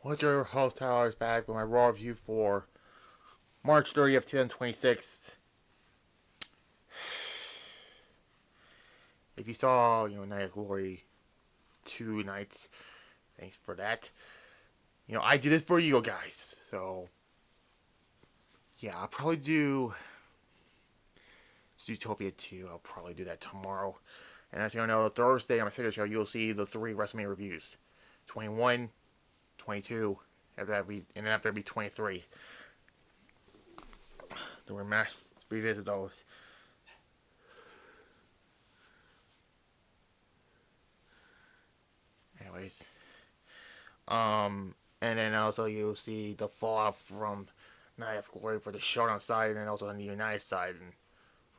What's your host Tyler is back with my Raw review for March 30th, 2026. If you saw, Night of Glory 2 nights, thanks for that. I did this for you guys. So, yeah, I'll probably do Zootopia 2. I'll probably do that tomorrow. And as you know, Thursday on my signature show, you'll see the 3 WrestleMania reviews. 21, 22, and then after that'll be 23. Then we're mass revisit those. Anyways, and then also you'll see the fallout from Night of Glory for the Showdown side, and then also on the United side, and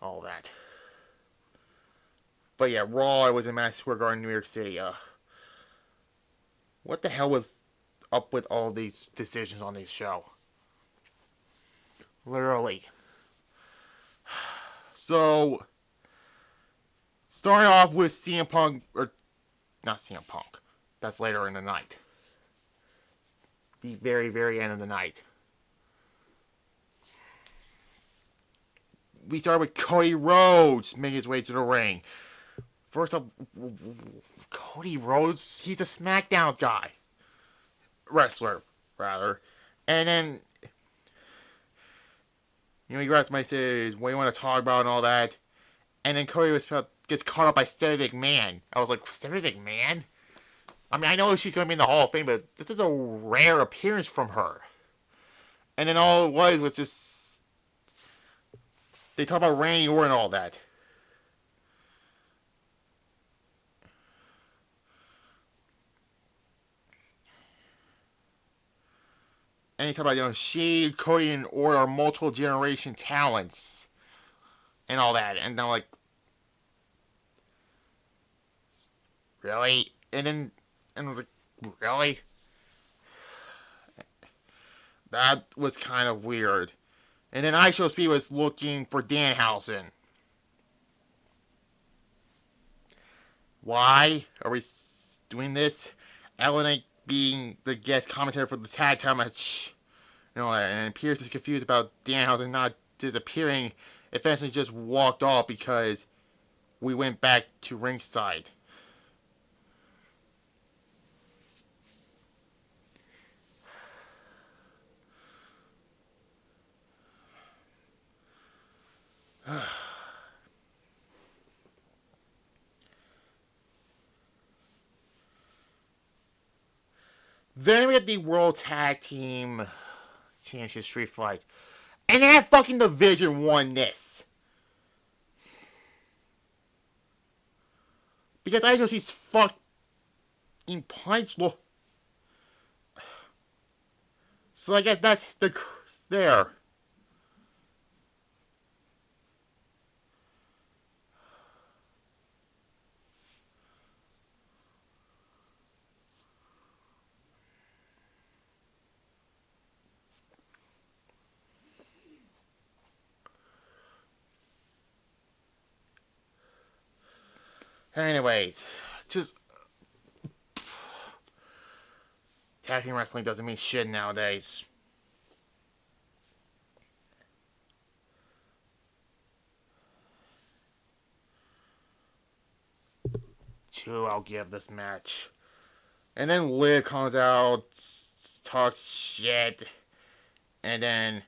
all that. But yeah, Raw, it was in Madison Square Garden, New York City. What the hell was up with all these decisions on this show? Literally. So, starting off with CM Punk, or not CM Punk, that's later in the night. The very, very end of the night. We start with Cody Rhodes making his way to the ring. First up, Cody Rhodes, he's a SmackDown guy. Wrestler, rather. And then, he grabs my says, what do you want to talk about and all that. And then Cody gets caught up by Stephanie McMahon. I was like, Stephanie McMahon? I mean, I know she's going to be in the Hall of Fame, but this is a rare appearance from her. And then all it was just, they talk about Randy Orton and all that. And he talk about, she, Cody, and Orton are multiple generation talents. And all that. And I'm like, really? And I was like, really? That was kind of weird. And then ISO Speed was looking for Danhausen. Why are we doing this? LNA being the guest commentator for the tag team match. And Pierce is confused about Danhausen not disappearing. Eventually just walked off because we went back to ringside. Then we had the World Tag Team Championship Street Fight. And that fucking division won this. Because I know she's fucking punched. So I guess that's the there. Anyways, just tag team wrestling doesn't mean shit nowadays. Two, I'll give this match. And then Liv comes out, talks shit, and then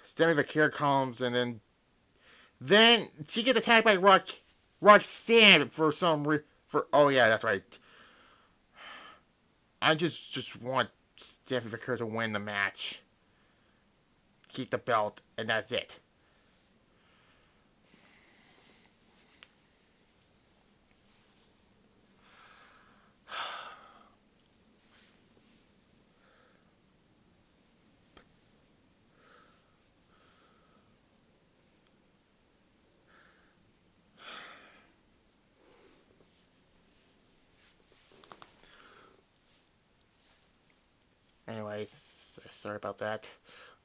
Stephanie Vaquer comes, and then she gets attacked by Roxanne for oh yeah, that's right. I just want Stephanie Vaquer to win the match, keep the belt, and that's it. Anyways, sorry about that.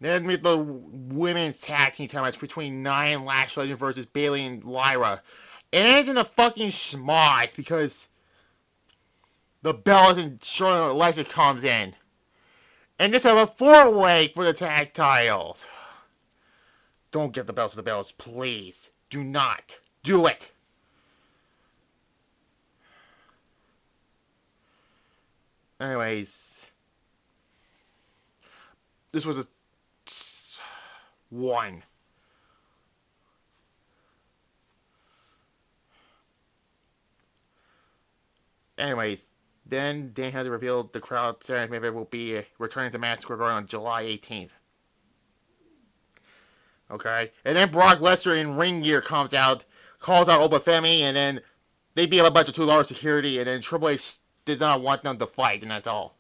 Then we have the women's tag team match between Nia and Lash Legend versus Bayley and Lyra. And it ends in a fucking schmoz because The belt and Charlotte Alexa comes in. And this is a 4-way for the tag titles. Don't give the belts to the belts, please. Do not. Do it. Anyways, this was a 1. Anyways, then Dan had to reveal the crowd Saturday maybe will be returning to Madison Square Garden on July 18th. Okay? And then Brock Lesnar in ring gear comes out, calls out Obafemi, and then they beat up a bunch of $2 security, and then Triple H did not want them to fight, and that's all.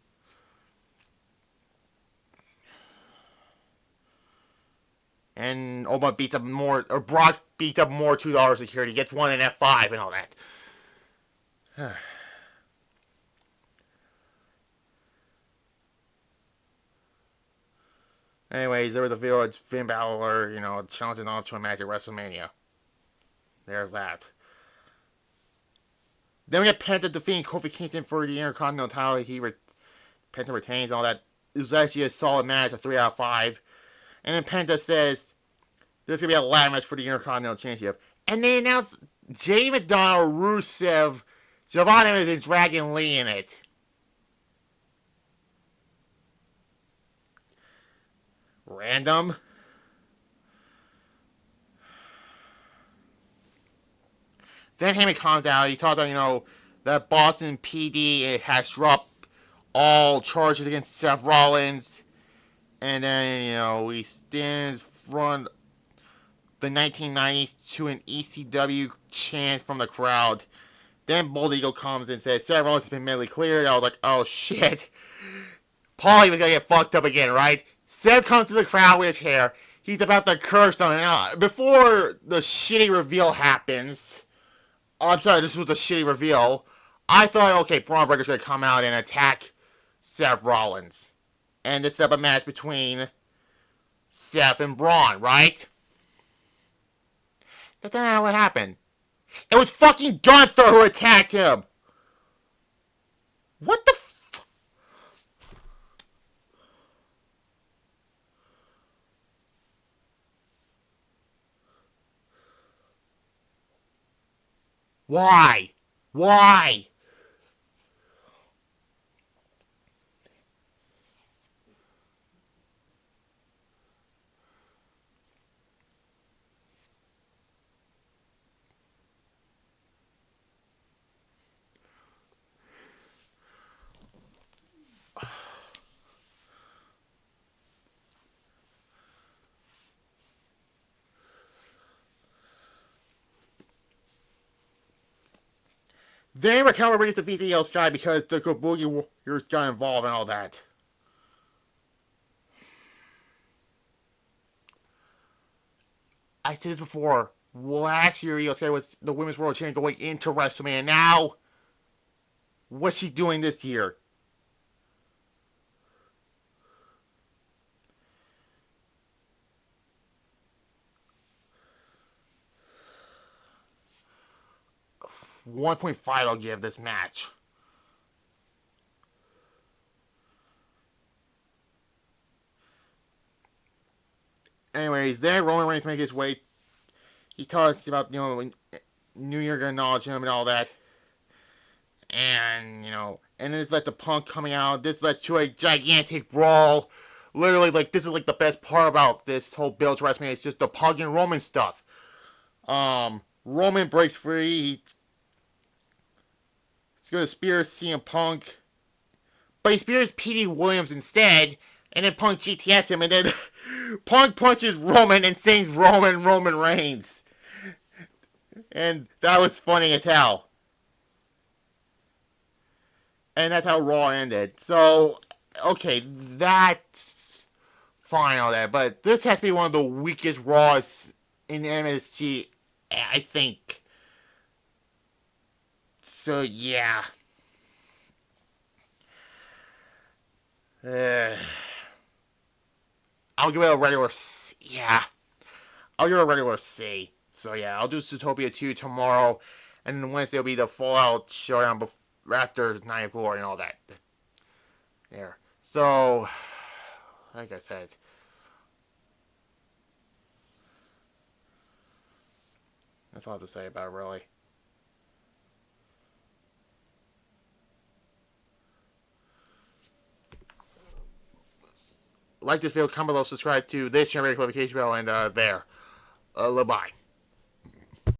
And Brock beats up more $2 security, gets one in F5 and all that. Anyways, there was a video of Finn Balor, challenging on to a match at WrestleMania. There's that. Then we get Penta defeating Kofi Kingston for the Intercontinental title. Penta retains and all that. It was actually a solid match, a 3 out of 5. And then Penta says there's going to be a ladder match for the Intercontinental Championship. And they announced Jay McDonald, Rusev, Javon Evans, and Dragon Lee in it. Random. Then Heyman comes out. He talks about, that Boston PD has dropped all charges against Seth Rollins. And then, he stands from the 1990s to an ECW chant from the crowd. Then Bold Eagle comes and says, Seth Rollins has been medically cleared. I was like, oh shit. Paulie was going to get fucked up again, right? Seth comes to the crowd with his hair. He's about to curse on it. Before the shitty reveal happens, I'm sorry, this was a shitty reveal. I thought, okay, Braun Breaker's going to come out and attack Seth Rollins. And this is a match between Seth and Braun, right? That's not what happened. It was fucking Gunther who attacked him. What the f... Why? Why? Then Raquel Rodriguez defeats EL Sky because the Kabuki Warriors got involved and all that. I said this before. Last year, EL Sky was the Women's World Champion going into WrestleMania. Now, what's she doing this year? .5 I'll give this match. Anyways, then Roman Reigns makes his way. He talks about, New Year gonna acknowledge him and all that. And, and this led to Punk coming out. This led to a gigantic brawl. Literally, this is, the best part about this whole build to WrestleMania. It's just the Punk and Roman stuff. Roman breaks free. He's gonna spear CM Punk. But he spears Petey Williams instead. And then Punk GTS him. And then Punk punches Roman and sings Roman Reigns. And that was funny as hell. And that's how Raw ended. So, okay, that's fine, all that. But this has to be one of the weakest Raws in MSG, I think. So, yeah. I'll give it a regular C. Yeah. I'll give it a regular C. So, yeah, I'll do Zootopia 2 tomorrow. And then Wednesday will be the Fallout Showdown after Night of Glory and all that. There. So, like I said, that's all I have to say about it, really. Like this video, comment below, subscribe to this channel, notification bell, and there. Bye.